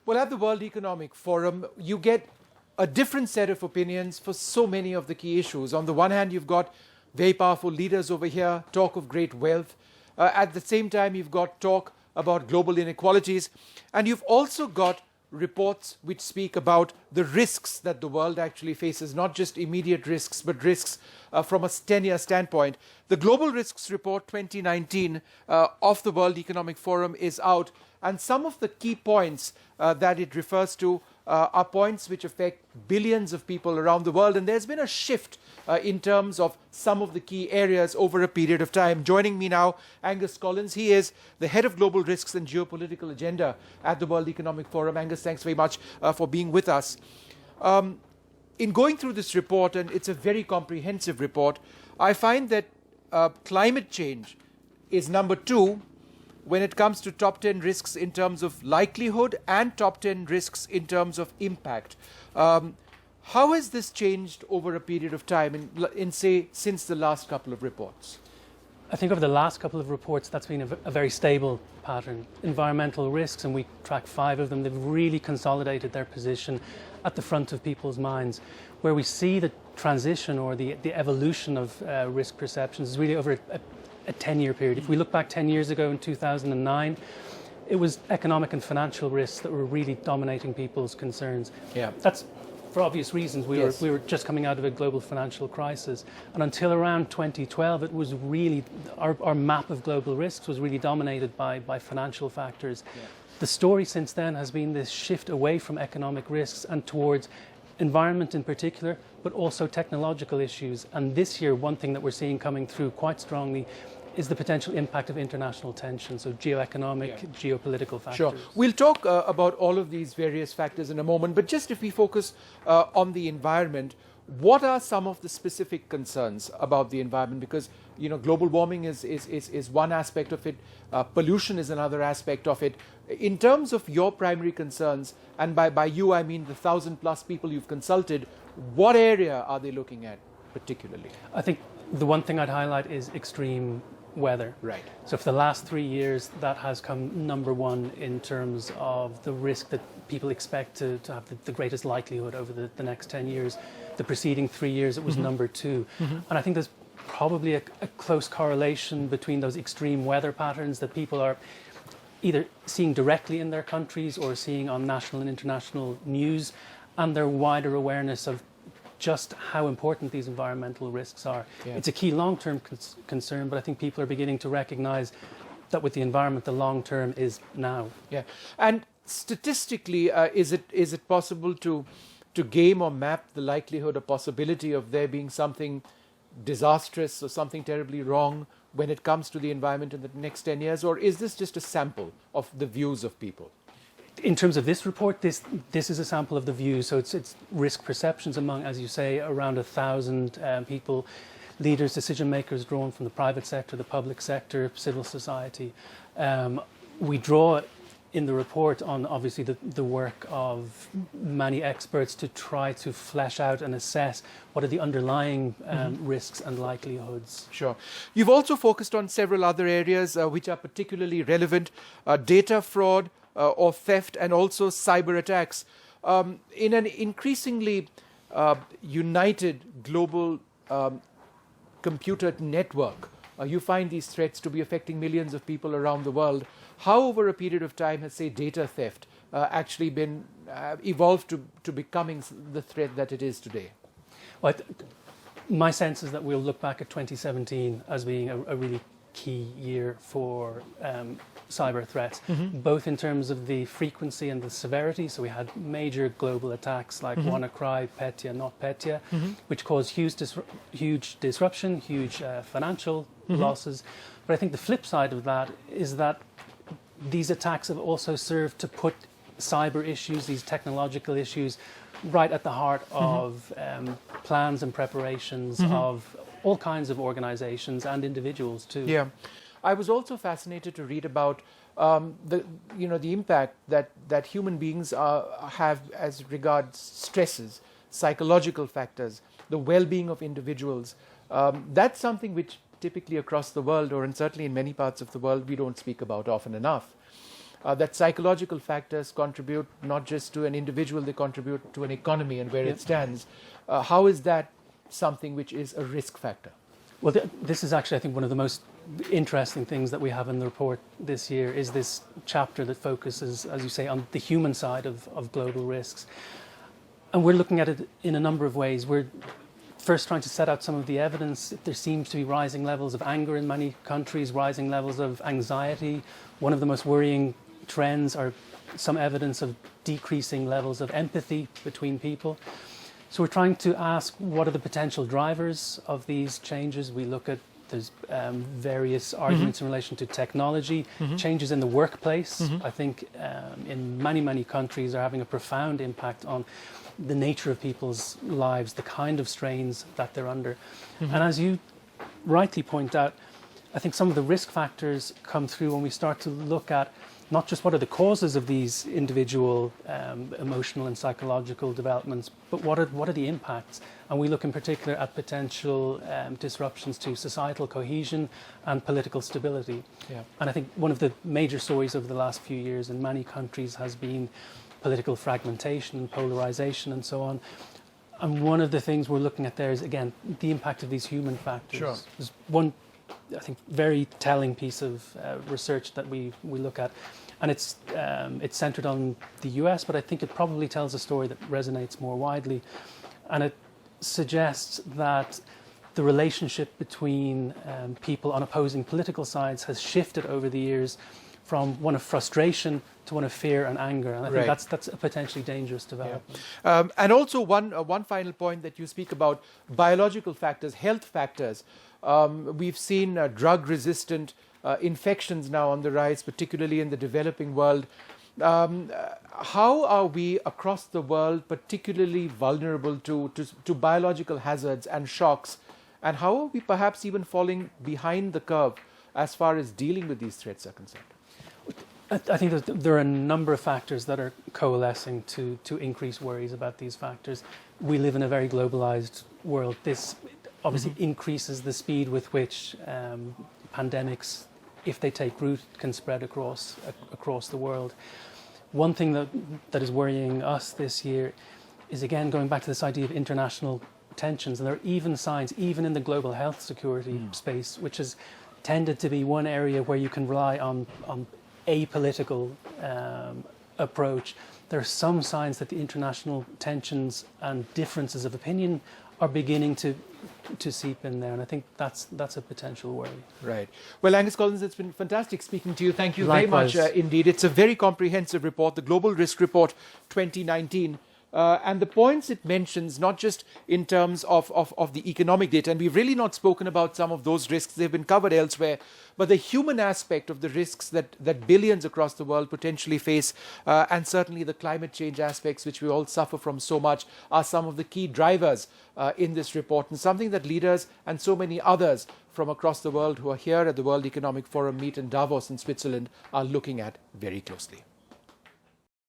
Well, at the World Economic Forum, you get a different set of opinions for so many of the key issues. On the one hand, you've got very powerful leaders over here, talk of great wealth. At the same time, you've got talk about global inequalities. And you've also got reports which speak about the risks that the world actually faces, not just immediate risks, but risks from a 10-year standpoint. The Global Risks Report 2019 of the World Economic Forum is out, and some of the key points that it refers to are points which affect billions of people around the world, and there's been a shift in terms of some of the key areas over a period of time. Joining me now, Aengus Collins. He is the head of Global Risks and Geopolitical Agenda at the World Economic Forum. Aengus, thanks very much for being with us. In going through this report, and it's a very comprehensive report, I find that climate change is number 2 when it comes to top 10 risks in terms of likelihood and top 10 risks in terms of impact. How has this changed over a period of time, in say, since the last couple of reports? I think over the last couple of reports, that's been a very stable pattern. Environmental risks, and we track 5 of them, they've really consolidated their position at the front of people's minds. Where we see the transition or the evolution of risk perceptions is really over a 10-year period. If we look back 10 years ago in 2009, it was economic and financial risks that were really dominating people's concerns. Yeah. That's for obvious reasons. We were just coming out of a global financial crisis, and until around 2012, it was really our map of global risks was really dominated by financial factors. Yeah. The story since then has been this shift away from economic risks and towards environment in particular, but also technological issues. And this year, one thing that we're seeing coming through quite strongly is the potential impact of international tension, so geoeconomic, geopolitical factors. Sure. We'll talk about all of these various factors in a moment, but just if we focus on the environment, what are some of the specific concerns about the environment? Because, you know, global warming is one aspect of it, pollution is another aspect of it. In terms of your primary concerns, and by you I mean the 1,000+ people you've consulted, what area are they looking at particularly? I think the one thing I'd highlight is extreme weather. Right. So for the last 3 years, that has come number 1 in terms of the risk that people expect to have the greatest likelihood over the next 10 years. The preceding 3 years, it was number 2. And I think there's probably a close correlation between those extreme weather patterns that people are either seeing directly in their countries or seeing on national and international news, and their wider awareness of just how important these environmental risks are. Yeah. It's a key long-term concern, but I think people are beginning to recognize that with the environment, the long-term is now. Yeah, and statistically, is it possible to game or map the likelihood or possibility of there being something disastrous or something terribly wrong when it comes to the environment in the next 10 years, or is this just a sample of the views of people? In terms of this report, this is a sample of the views. So it's risk perceptions among, as you say, around 1,000 people, leaders, decision makers drawn from the private sector, the public sector, civil society. We draw in the report on obviously the work of many experts to try to flesh out and assess what are the underlying risks and likelihoods. Sure. You've also focused on several other areas which are particularly relevant, data fraud, or theft, and also cyber attacks. In an increasingly united global computer network, you find these threats to be affecting millions of people around the world. How over a period of time has, say, data theft actually been evolved to becoming the threat that it is today? Well, my sense is that we'll look back at 2017 as being a really key year for cyber threats, both in terms of the frequency and the severity. So we had major global attacks like WannaCry, Petya, NotPetya, which caused huge disruption, huge financial losses. But I think the flip side of that is that these attacks have also served to put cyber issues, these technological issues, right at the heart of plans and preparations of all kinds of organizations and individuals too. Yeah. I was also fascinated to read about the impact that human beings have as regards stresses, psychological factors, the well-being of individuals. That's something which typically across the world, or certainly in many parts of the world, we don't speak about often enough. that psychological factors contribute not just to an individual, they contribute to an economy and where it stands. How is that something which is a risk factor? Well, this is actually, I think, one of the most interesting things that we have in the report this year is this chapter that focuses, as you say, on the human side of global risks. And we're looking at it in a number of ways. We're first trying to set out some of the evidence. There seems to be rising levels of anger in many countries, rising levels of anxiety. One of the most worrying trends are some evidence of decreasing levels of empathy between people. So we're trying to ask what are the potential drivers of these changes. We look at there's various arguments in relation to technology, changes in the workplace. I think in many countries are having a profound impact on the nature of people's lives, the kind of strains that they're under. And as you rightly point out, I think some of the risk factors come through when we start to look at not just what are the causes of these individual emotional and psychological developments, but what are the impacts? And we look in particular at potential disruptions to societal cohesion and political stability. Yeah. And I think one of the major stories over the last few years in many countries has been political fragmentation, polarization, and so on. And one of the things we're looking at there is, again, the impact of these human factors. Sure. There's one, I think, very telling piece of research that we look at, and it's centered on the US, but I think it probably tells a story that resonates more widely, and it suggests that the relationship between people on opposing political sides has shifted over the years from one of frustration to one of fear and anger, and I think that's a potentially dangerous development. Yeah. And also one final point that you speak about, biological factors, health factors. We've seen drug-resistant infections now on the rise, particularly in the developing world. How are we across the world particularly vulnerable to biological hazards and shocks? And how are we perhaps even falling behind the curve as far as dealing with these threats are concerned? I think there are a number of factors that are coalescing to increase worries about these factors. We live in a very globalized world. This obviously increases the speed with which pandemics, if they take root, can spread across the world. One thing that is worrying us this year is, again, going back to this idea of international tensions. And there are even signs, even in the global health security space, which has tended to be one area where you can rely on apolitical approach. There are some signs that the international tensions and differences of opinion are beginning to seep in there, and I think that's a potential worry. Right. Well, Aengus Collins, it's been fantastic speaking to you. Thank you Likewise. very much indeed. It's a very comprehensive report, the Global Risk Report 2019. And the points it mentions, not just in terms of the economic data, and we've really not spoken about some of those risks, they've been covered elsewhere, but the human aspect of the risks that billions across the world potentially face, and certainly the climate change aspects, which we all suffer from so much, are some of the key drivers in this report, and something that leaders and so many others from across the world who are here at the World Economic Forum meet in Davos in Switzerland are looking at very closely.